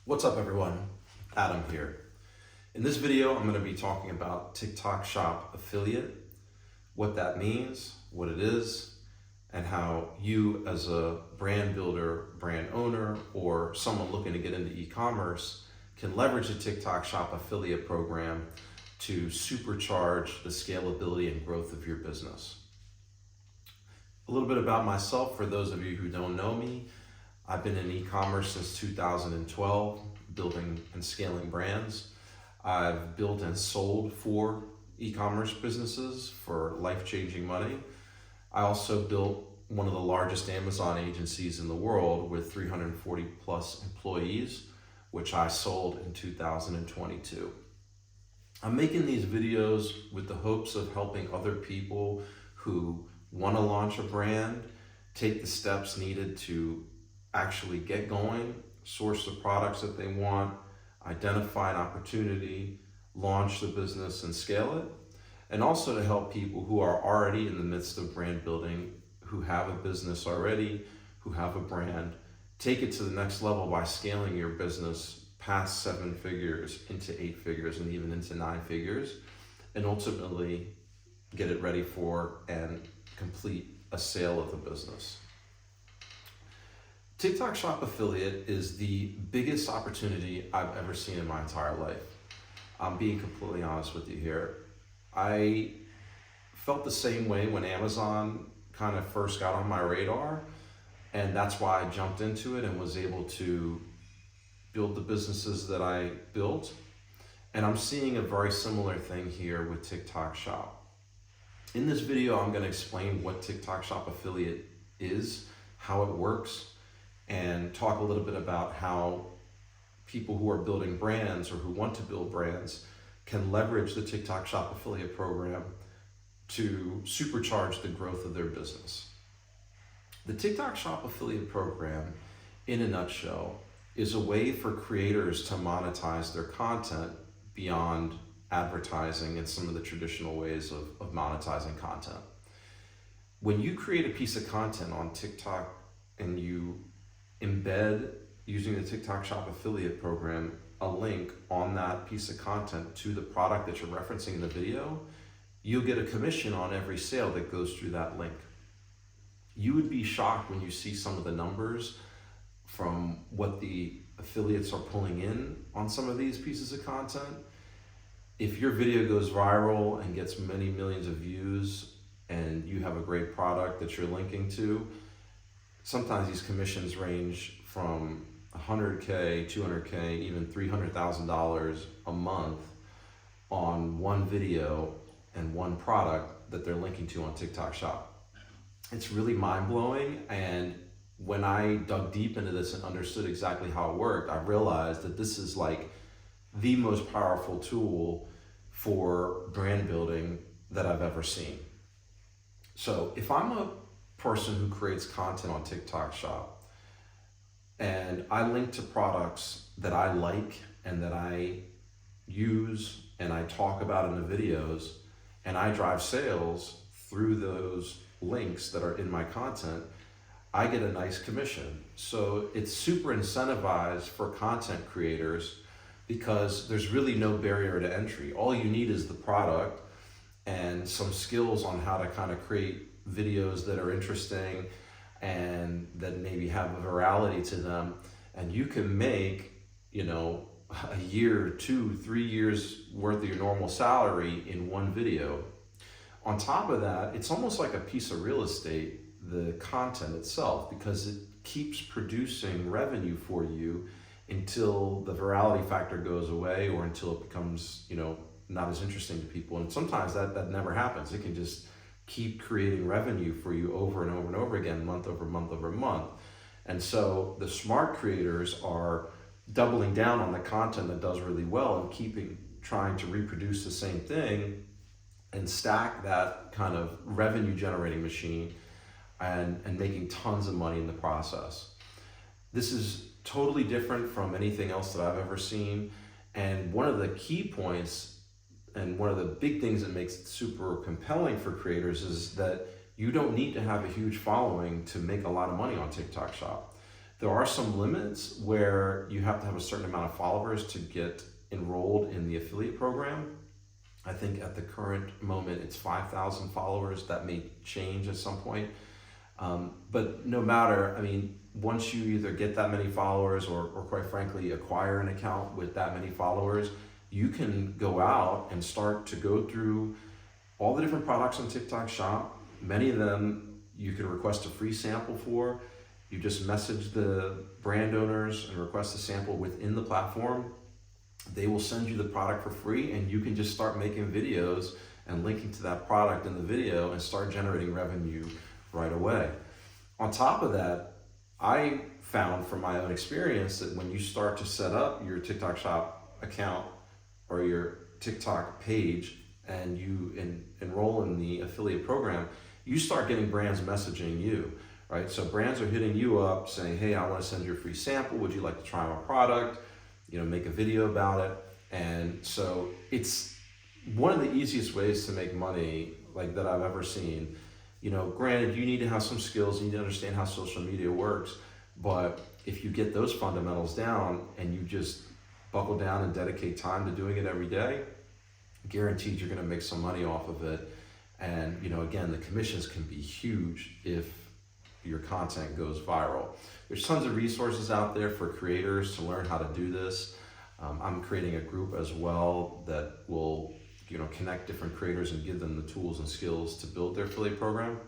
What's up everyone? Adam here. In this video, I'm going to be talking about TikTok Shop Affiliate, what that means, what it is, and how you as a brand builder, brand owner, or someone looking to get into e-commerce can leverage the TikTok Shop Affiliate program to supercharge the scalability and growth of your business. A little bit about myself for those of you who don't know me. I've been in e-commerce since 2012, building and scaling brands. I've built and sold 4 e-commerce businesses for life-changing money. I also built one of the largest Amazon agencies in the world with 340 plus employees, which I sold in 2022. I'm making these videos with the hopes of helping other people who want to launch a brand, take the steps needed to actually get going, source the products that they want, identify an opportunity, launch the business and scale it, and also to help people who are already in the midst of brand building, who have a business already, who have a brand, take it to the next level by scaling your business past 7 figures into 8 figures and even into 9 figures, and ultimately get it ready for and complete a sale of the business. TikTok Shop Affiliate is the biggest opportunity I've ever seen in my entire life. I'm being completely honest with you here. I felt the same way when Amazon kind of first got on my radar, and that's why I jumped into it and was able to build the businesses that I built. And I'm seeing a very similar thing here with TikTok Shop. In this video, I'm going to explain what TikTok Shop Affiliate is, how it works, and talk a little bit about how people who are building brands or who want to build brands can leverage the TikTok Shop Affiliate program to supercharge the growth of their business. The TikTok Shop Affiliate program, in a nutshell, is a way for creators to monetize their content beyond advertising and some of the traditional ways of monetizing content. When you create a piece of content on TikTok and you embed, using the TikTok Shop Affiliate program, a link on that piece of content to the product that you're referencing in the video, you'll get a commission on every sale that goes through that link. You would be shocked when you see some of the numbers from what the affiliates are pulling in on some of these pieces of content. If your video goes viral and gets many millions of views and you have a great product that you're linking to, sometimes these commissions range from $100K, $200K, even $300,000 a month on one video and one product that they're linking to on TikTok Shop. It's really mind-blowing, and when I dug deep into this and understood exactly how it worked, I realized that this is like the most powerful tool for brand building that I've ever seen. So if I'm a person who creates content on TikTok Shop and I link to products that I like and that I use and I talk about in the videos, and I drive sales through those links that are in my content, I get a nice commission. So it's super incentivized for content creators because there's really no barrier to entry. All you need is the product and some skills on how to kind of create videos that are interesting and that maybe have a virality to them, and you can make, a year, 2, 3 years worth of your normal salary in one video. On top of that, it's almost like a piece of real estate, the content itself, because it keeps producing revenue for you until the virality factor goes away or until it becomes, not as interesting to people. And sometimes that never happens. It can just keep creating revenue for you over and over and over again, month over month over month. And so the smart creators are doubling down on the content that does really well and trying to reproduce the same thing and stack that kind of revenue generating machine and making tons of money in the process. This is totally different from anything else that I've ever seen. And one of the key points and one of the big things that makes it super compelling for creators is that you don't need to have a huge following to make a lot of money on TikTok Shop. There are some limits where you have to have a certain amount of followers to get enrolled in the affiliate program. I think at the current moment it's 5,000 followers. That may change at some point. But no matter, I mean, once you either get that many followers or quite frankly acquire an account with that many followers, you can go out and start to go through all the different products on TikTok Shop. Many of them you can request a free sample for. You just message the brand owners and request a sample within the platform. They will send you the product for free, and you can just start making videos and linking to that product in the video and start generating revenue right away. On top of that, I found from my own experience that when you start to set up your TikTok Shop account or your TikTok page and you enroll in the affiliate program, you start getting brands messaging you, right? So brands are hitting you up saying, hey, I want to send you a free sample. Would you like to try my product? You know, make a video about it. And so it's one of the easiest ways to make money like that I've ever seen. You know, granted, you need to have some skills, you need to understand how social media works, but if you get those fundamentals down and you just buckle down and dedicate time to doing it every day, guaranteed you're going to make some money off of it. And, you know, again, the commissions can be huge if your content goes viral. There's tons of resources out there for creators to learn how to do this. I'm creating a group as well that will, you know, connect different creators and give them the tools and skills to build their affiliate program.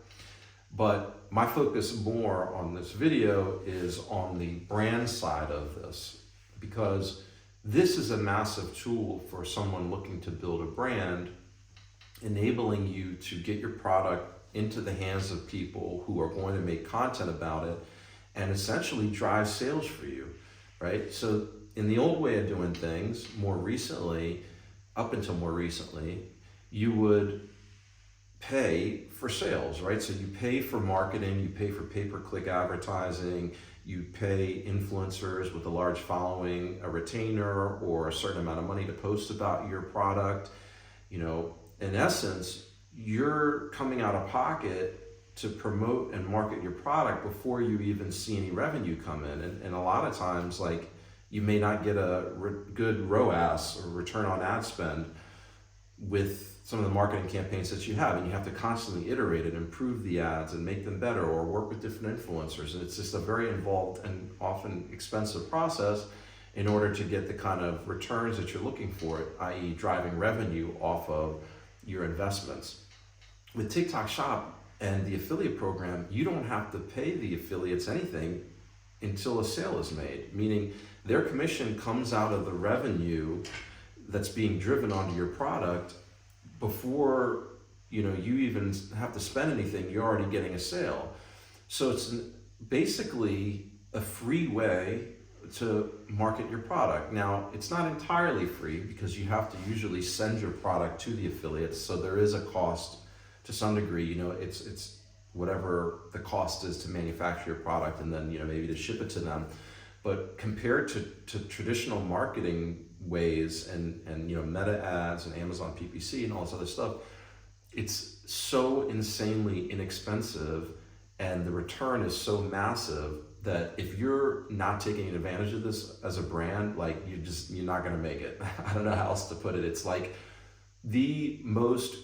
But my focus more on this video is on the brand side of this, because this is a massive tool for someone looking to build a brand, enabling you to get your product into the hands of people who are going to make content about it and essentially drive sales for you, right? So in the old way of doing things, up until more recently, you would pay for sales, right? So you pay for marketing, you pay for pay-per-click advertising, you pay influencers with a large following a retainer or a certain amount of money to post about your product. You know, in essence, you're coming out of pocket to promote and market your product before you even see any revenue come in. And a lot of times, like, you may not get a good ROAS or return on ad spend with some of the marketing campaigns that you have, and you have to constantly iterate and improve the ads and make them better or work with different influencers. And it's just a very involved and often expensive process in order to get the kind of returns that you're looking for, i.e. driving revenue off of your investments. With TikTok Shop and the affiliate program, you don't have to pay the affiliates anything until a sale is made, meaning their commission comes out of the revenue that's being driven onto your product before, you know, you even have to spend anything. You're already getting a sale. So it's basically a free way to market your product. Now, it's not entirely free because you have to usually send your product to the affiliates, so there is a cost to some degree. You know, it's whatever the cost is to manufacture your product and then, you know, maybe to ship it to them. But compared to traditional marketing ways and you know, Meta ads and Amazon PPC and all this other stuff, it's so insanely inexpensive and the return is so massive that if you're not taking advantage of this as a brand, like, you're not going to make it. I don't know how else to put it. It's like the most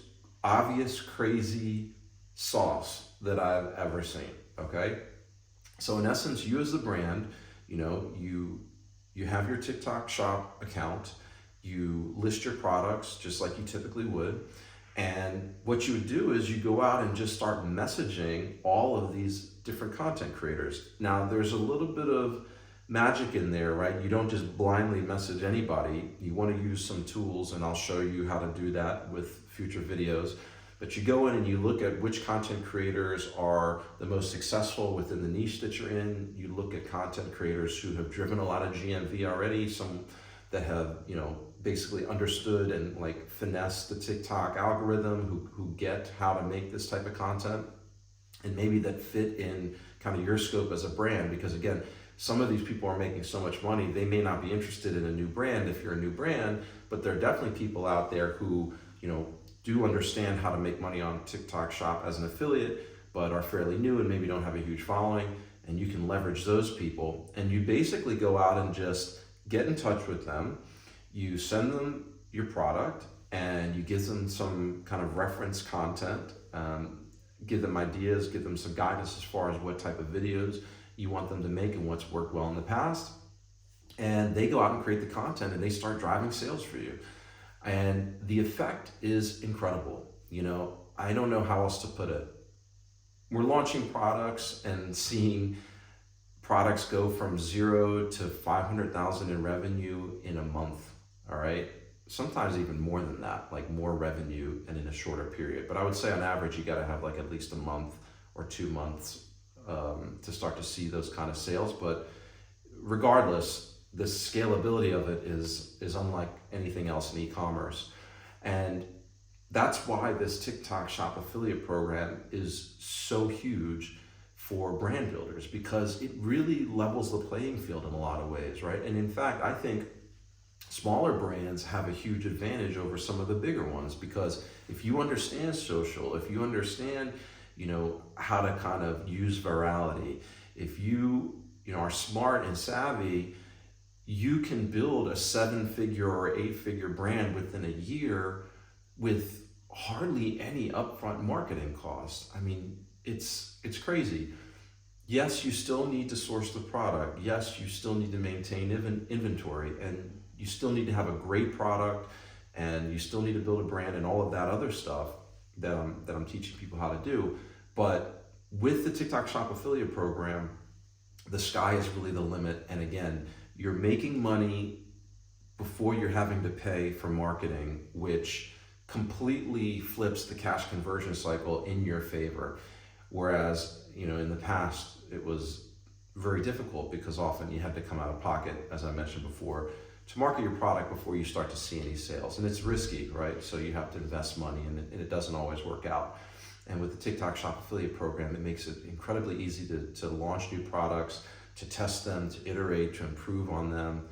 obvious crazy sauce that I've ever seen. Okay, so in essence, you as the brand, you know, you have your TikTok Shop account, you list your products just like you typically would, and what you would do is you go out and just start messaging all of these different content creators. Now, there's a little bit of magic in there, right? You don't just blindly message anybody. You want to use some tools, and I'll show you how to do that with future videos. But you go in and you look at which content creators are the most successful within the niche that you're in. You look at content creators who have driven a lot of GMV already, some that have, you know, basically understood and like finessed the TikTok algorithm, who get how to make this type of content, and maybe that fit in kind of your scope as a brand. Because again, some of these people are making so much money, they may not be interested in a new brand if you're a new brand, but there are definitely people out there who, you know, do understand how to make money on TikTok Shop as an affiliate, but are fairly new and maybe don't have a huge following. and you can leverage those people. And you basically go out and just get in touch with them. You send them your product and you give them some kind of reference content, give them ideas, give them some guidance as far as what type of videos you want them to make and what's worked well in the past. And they go out and create the content and they start driving sales for you. And the effect is incredible. You know, I don't know how else to put it. We're launching products and seeing products go from 0 to 500,000 in revenue in a month. All right. Sometimes even more than that, like more revenue and in a shorter period. But I would say on average, you got to have like at least a month or 2 months to start to see those kind of sales. But regardless, the scalability of it is unlike anything else in e-commerce. And that's why this TikTok Shop affiliate program is so huge for brand builders, because it really levels the playing field in a lot of ways, right? And in fact, I think smaller brands have a huge advantage over some of the bigger ones, because if you understand social, if you understand, you know, how to kind of use virality, if you know, are smart and savvy, you can build a 7-figure or 8-figure brand within a year with hardly any upfront marketing costs. I mean, it's crazy. Yes, you still need to source the product. Yes, you still need to maintain inventory, and you still need to have a great product, and you still need to build a brand and all of that other stuff that I'm teaching people how to do. But with the TikTok Shop affiliate program, the sky is really the limit. And again, you're making money before you're having to pay for marketing, which completely flips the cash conversion cycle in your favor. Whereas, you know, in the past, it was very difficult because often you had to come out of pocket, as I mentioned before, to market your product before you start to see any sales. And it's risky, right? So you have to invest money, and it doesn't always work out. And with the TikTok Shop affiliate program, it makes it incredibly easy to launch new products, to test them, to iterate, to improve on them.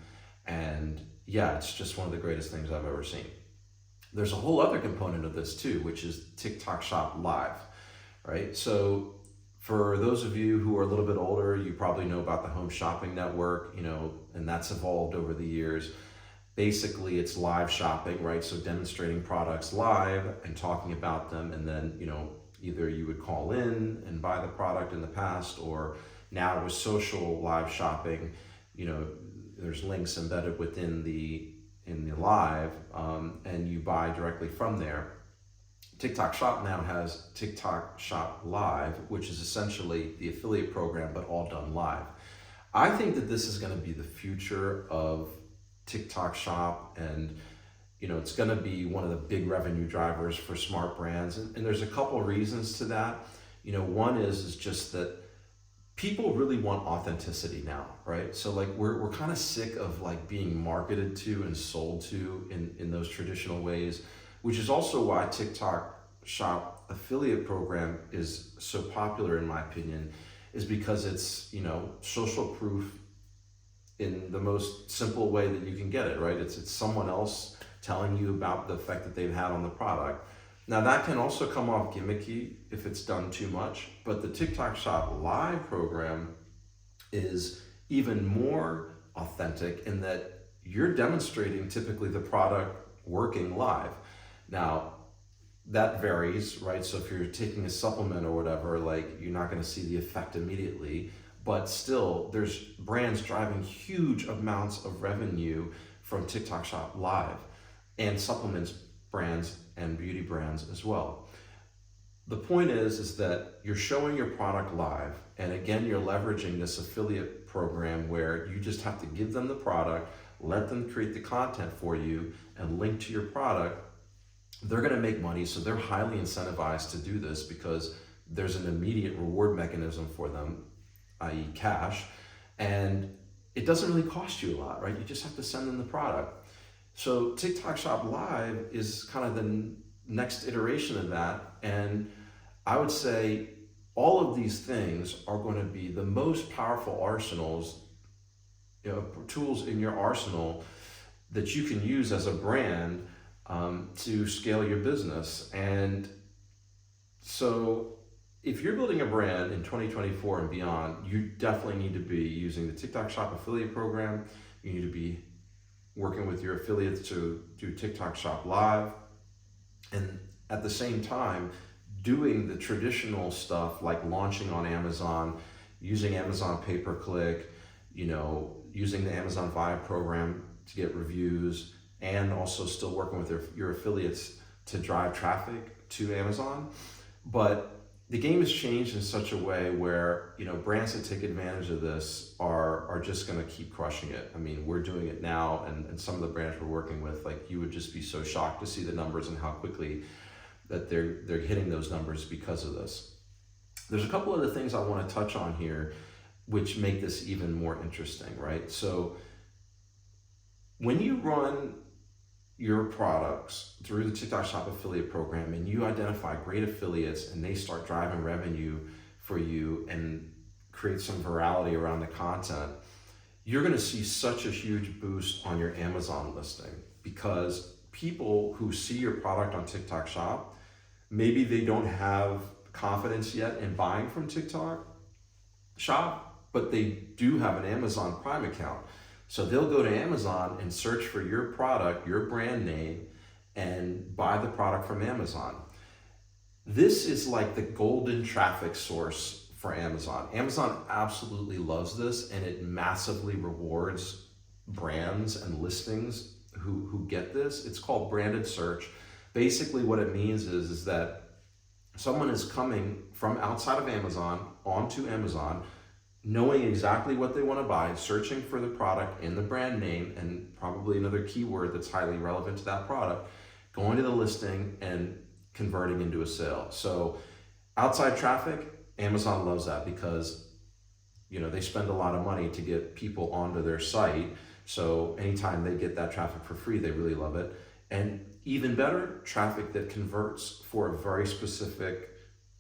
And yeah, it's just one of the greatest things I've ever seen. There's a whole other component of this too, which is TikTok Shop Live, right? So for those of you who are a little bit older, you probably know about the Home Shopping Network, you know, and that's evolved over the years. Basically, it's live shopping, right? So demonstrating products live and talking about them, and then, you know, either you would call in and buy the product in the past, or now with social live shopping, you know, there's links embedded within in the live, and you buy directly from there. TikTok Shop now has TikTok Shop Live, which is essentially the affiliate program, but all done live. I think that this is going to be the future of TikTok Shop, and you know, it's going to be one of the big revenue drivers for smart brands. And there's a couple of reasons to that. You know, one is just that people really want authenticity now, right? So like we're kind of sick of like being marketed to and sold to in those traditional ways, which is also why TikTok Shop affiliate program is so popular, in my opinion, is because it's, you know, social proof in the most simple way that you can get it, right? It's someone else telling you about the effect that they've had on the product. Now that can also come off gimmicky if it's done too much, but the TikTok Shop Live program is even more authentic in that you're demonstrating typically the product working live. Now that varies, right? So if you're taking a supplement or whatever, like you're not going to see the effect immediately, but still there's brands driving huge amounts of revenue from TikTok Shop Live, and supplements brands and beauty brands as well. The point is that you're showing your product live, and again, you're leveraging this affiliate program where you just have to give them the product, let them create the content for you, and link to your product. They're going to make money, so they're highly incentivized to do this because there's an immediate reward mechanism for them, i.e. cash, and it doesn't really cost you a lot, right? You just have to send them the product. So TikTok Shop Live is kind of the next iteration of that, and I would say all of these things are going to be the most powerful arsenals, you know, tools in your arsenal that you can use as a brand to scale your business. And so if you're building a brand in 2024 and beyond, you definitely need to be using the TikTok Shop affiliate program. You need to be working with your affiliates to do TikTok Shop Live. And at the same time, doing the traditional stuff like launching on Amazon, using Amazon pay-per-click, using the Amazon Vibe program to get reviews, and also still working with your affiliates to drive traffic to Amazon. But the game has changed in such a way where brands that take advantage of this are just going to keep crushing it. I mean, we're doing it now, and some of the brands we're working with, like, you would just be so shocked to see the numbers and how quickly that they're hitting those numbers because of this. There's a couple other things I want to touch on here which make this even more interesting, right? So when you run your products through the TikTok Shop affiliate program and you identify great affiliates and they start driving revenue for you and create some virality around the content, you're going to see such a huge boost on your Amazon listing, because people who see your product on TikTok Shop, maybe they don't have confidence yet in buying from TikTok Shop, but they do have an Amazon Prime account. So they'll go to Amazon and search for your product, your brand name, and buy the product from Amazon. This is like the golden traffic source for Amazon. Amazon absolutely loves this, and it massively rewards brands and listings who get this. It's called branded search. Basically what it means is that someone is coming from outside of Amazon onto Amazon, knowing exactly what they want to buy, searching for the product in the brand name and probably another keyword that's highly relevant to that product, going to the listing and converting into a sale. So outside traffic, Amazon loves that because they spend a lot of money to get people onto their site. So anytime they get that traffic for free, they really love it. And even better, traffic that converts for a very specific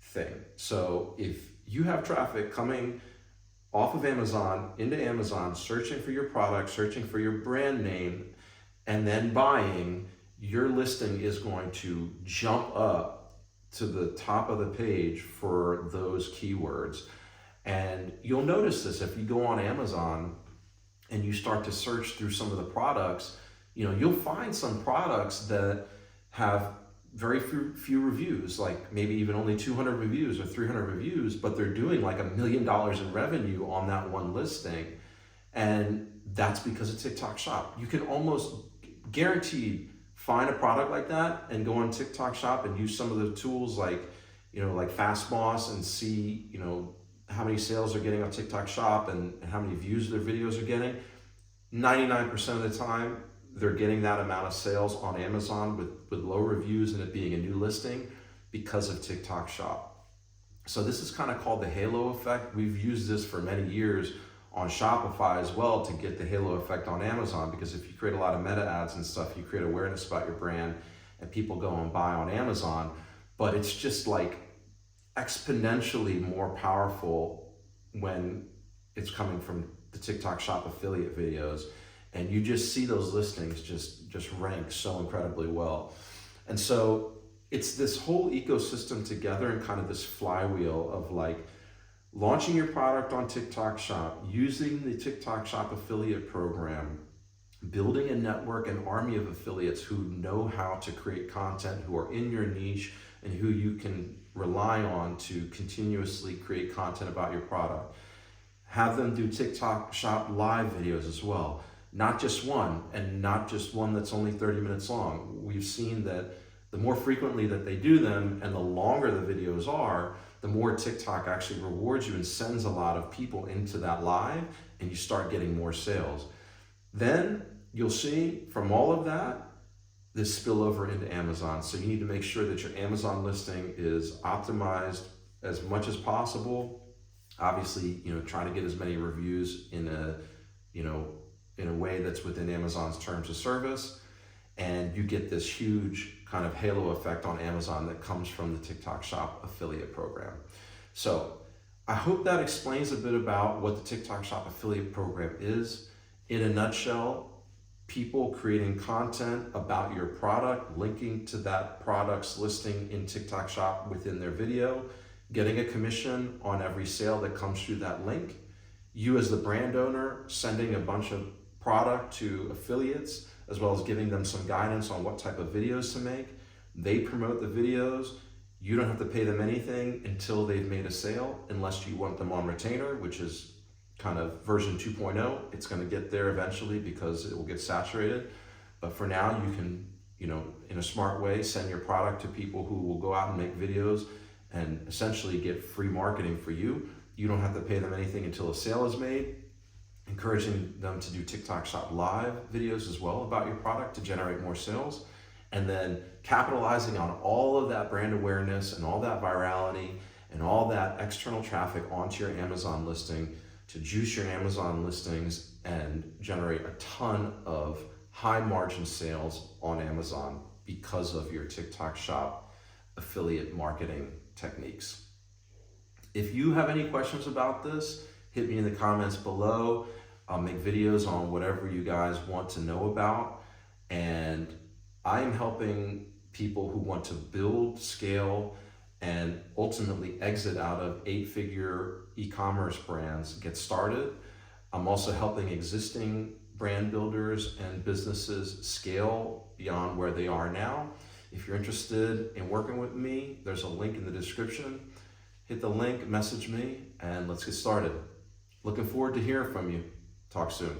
thing. So if you have traffic coming off of Amazon into Amazon, searching for your product, searching for your brand name, and then buying, your listing is going to jump up to the top of the page for those keywords. And you'll notice this if you go on Amazon and you start to search through some of the products, you'll find some products that have very few reviews, like maybe even only 200 reviews or 300 reviews, but they're doing like $1 million in revenue on that one listing. And that's because of TikTok Shop. You can almost guaranteed find a product like that and go on TikTok Shop and use some of the tools like FastBoss and see, how many sales they're getting on TikTok Shop and how many views their videos are getting. 99% of the time, they're getting that amount of sales on Amazon with low reviews and it being a new listing because of TikTok Shop. So this is kind of called the halo effect. We've used this for many years on Shopify as well to get the halo effect on Amazon, because if you create a lot of meta ads and stuff, you create awareness about your brand and people go and buy on Amazon. But it's just like exponentially more powerful when it's coming from the TikTok Shop affiliate videos. And you just see those listings just rank so incredibly well. And so it's this whole ecosystem together and kind of this flywheel of like launching your product on TikTok Shop, using the TikTok Shop affiliate program, building a network, an army of affiliates who know how to create content, who are in your niche, and who you can rely on to continuously create content about your product. Have them do TikTok Shop live videos as well. Not just one, and not just one that's only 30 minutes long. We've seen that the more frequently that they do them and the longer the videos are, the more TikTok actually rewards you and sends a lot of people into that live, and you start getting more sales. Then you'll see from all of that, this spill over into Amazon. So you need to make sure that your Amazon listing is optimized as much as possible. Obviously, trying to get as many reviews in a way that's within Amazon's terms of service, and you get this huge kind of halo effect on Amazon that comes from the TikTok Shop affiliate program. So I hope that explains a bit about what the TikTok Shop affiliate program is. In a nutshell, people creating content about your product, linking to that product's listing in TikTok Shop within their video, getting a commission on every sale that comes through that link, you as the brand owner sending a bunch of product to affiliates, as well as giving them some guidance on what type of videos to make. They promote the videos. You don't have to pay them anything until they've made a sale, unless you want them on retainer, which is kind of version 2.0. It's going to get there eventually because it will get saturated. But for now, you can, in a smart way, send your product to people who will go out and make videos and essentially get free marketing for you. You don't have to pay them anything until a sale is made. Encouraging them to do TikTok Shop Live videos as well about your product to generate more sales. And then capitalizing on all of that brand awareness and all that virality and all that external traffic onto your Amazon listing to juice your Amazon listings and generate a ton of high margin sales on Amazon because of your TikTok Shop affiliate marketing techniques. If you have any questions about this, hit me in the comments below. I'll make videos on whatever you guys want to know about. And I am helping people who want to build, scale, and ultimately exit out of 8-figure e-commerce brands get started. I'm also helping existing brand builders and businesses scale beyond where they are now. If you're interested in working with me, there's a link in the description. Hit the link, message me, and let's get started. Looking forward to hearing from you. Talk soon.